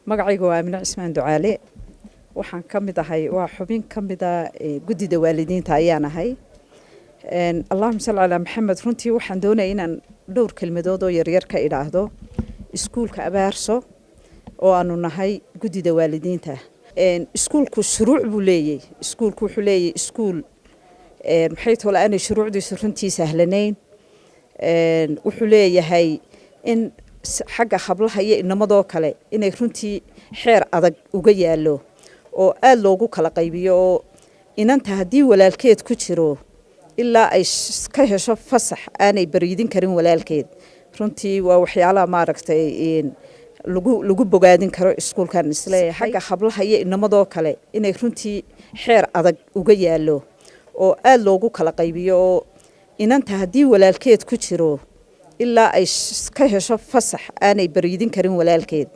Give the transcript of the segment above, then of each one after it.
magacaygu waa Amina Cismaan Ducaale waxaan ka mid ahay waa xubin ka mid ah gudida waalidiinta ayaan ahay Allahumma salli ala Muhammad runtii waxaan doonayaa inaan dhowr kelmadood oo yar ka ilaahdo iskuulka Abaarso oo aanu nahay gudida waalidiinta iskuulku shuruuc buu leeyahay iskuulku wuxuu leeyahay iskuul maxay tola aan shuruucdiisu runtii sahlanayn wuxuu leeyahay in xagga hablaha iyo inamadoo kale inay runtii xeer adag uga yaalo oo aad loogu kala qaybiyo oo inanta hadii walaalkeed ku jiro ilaa ay ka hesho fasax aanay bariidin karin walaalkeed runtii waa waxyaalaha maaragtay lagu bogaadin karo iskuulkan isla xagga hablaha iyo inamadoo kale inay runtii xeer adag uga yaalo oo aad loogu kala qaybiyo oo inanta hadii walaalkeed ku jiro ilaa ay ka hesho fasax aanay bariidin karin walaalkeed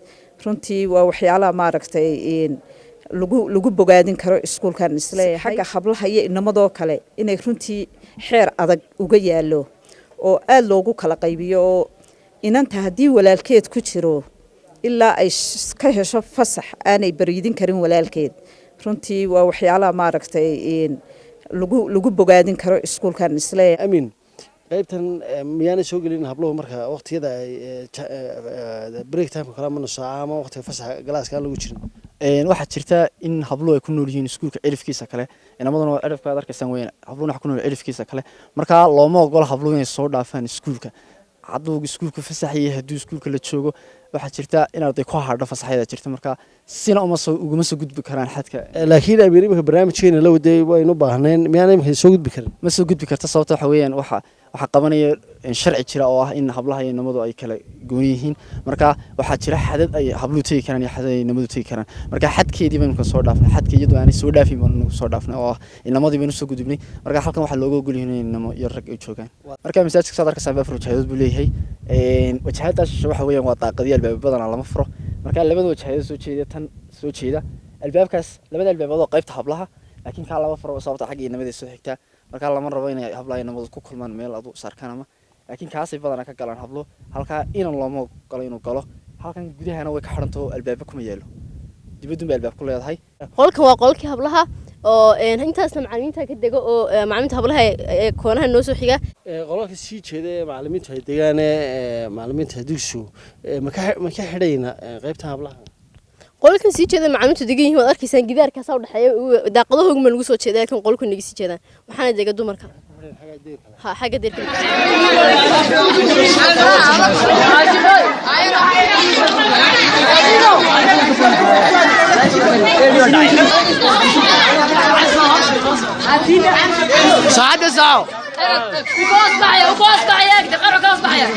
runtii waa waxyaalaha maaragtay lagu bogaadin karo iskuulkan isla xagga hablaha iyo inamadoo kale inay runtii xeer adag uga yaalo oo aad loogu kala qaybiyo oo inanta hadii walaalkeed ku jiro ilaa ay ka hesho fasax aanay bariidin karin walaalkeed runtii waa waxyaalaha maaragtay lagu bogaadin karo iskuulkan isla amin qaybtan miyana soo gelin habluhu marka waqtiyada break time kala ma saaca ama waqtiga fasaxa galaaska lagu jirin waxa jirta in habluhu ay ku nool yihiin iskuulka cilifkiisa kale inamaduna cilifka aad arkaysan weyn habluhu waxa ku nool cilifkiisa kale marka looma ogol habluhu inay soo dhaafaan iskuulka hadduu iskuulku fasax yahay hadduu iskuulka la joogo waxa jirta in arday ku hadho fasaxyada jirta marka sina uguma soo gudbi karaan xadka laakiin abiir imika barnaamijkeena la waday waynu baahneen miyana imika soo gudbi karin ma soo gudbi karta sababta waxa weeyaan waxa qabanaya sharci jira oo ah in hablaha iyo inamadu ay kala goon yihiin marka waxa jira xadad ay habluhu tagi karaan iyo xadad ay inamadu tagi karaan marka xadkeedii baynu ka soo dhaafnay xadka iyadoo aanay soo dhaafin baynu soo dhaafnay oo inamadii baynu soo gudubnay marka halkan waxa looga ogol yahay in inamo iyo rag ay joogaan marka masaajidka sadarka sabab wajahadood buu leeyahay wajahadaas waxa weeyaan waa daaqadii albaab badan lama furo marka labada wajahadood soo jeeda tan soo jeeda albaabkaas labada albaabad oo qaybta hablaha laakiin ka laba furo sababta xagga inamada soo xigta marka lama rabo inay hablaha inamadu ku kulmaan meel adu sarkan ama laakiin kaasay badan ka galaan hablo halka inaan looma galo inuu galo halkan gudahana way ka xiranto albaabka kuma yeelo dibadun baa albaab ku leedahay qolka waa qolkii hablaha oo intaasna macallimiinta ka dego oo macallimiinta hablaha ee koonaha noo soo xiga qolka sii jeeda macallimiinta ay degaan macallimiinta dugsigu ma ka xidhayna qaybta hablaha qolkan sii jeeda macallimiintu degan yihiin waad arkaysaan gidaarkaas u dhaxeeyo daaqadahooga ma lagu soo jeedaa kan qolku nigi sii jeedaan waxaana dega dumarka حاجة دير ساعد ساعة وقاص معايا تقرأ قاص معايا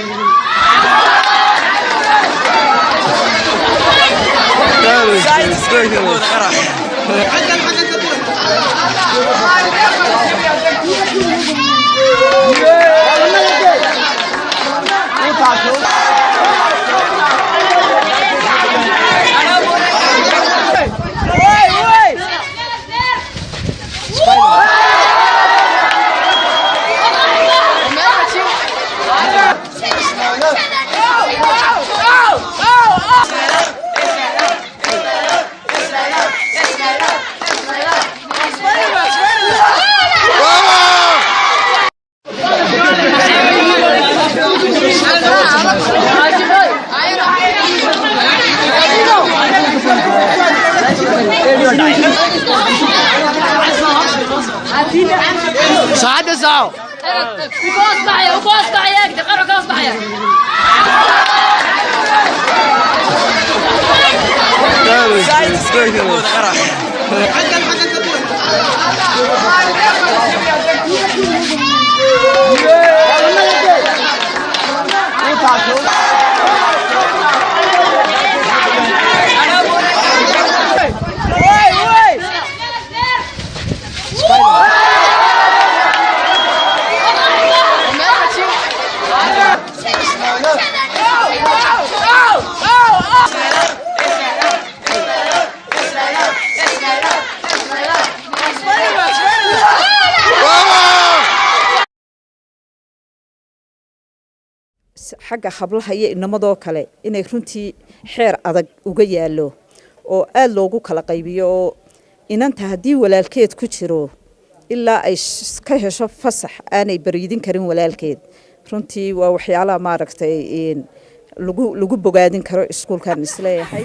ساعد ساعة وقاص معايا تقرأ قاص معايا xagga hablaha iyo inamadoo kale inay runtii xeer adag uga yaalo oo aad loogu kala qaybiyo oo inanta haddii walaalkeed ku jiro ilaa ay ka hesho fasax aanay bariidin karin walaalkeed runtii waa waxyaalaha maaragtay lagu bogaadin karo iskuulkan isleeyahay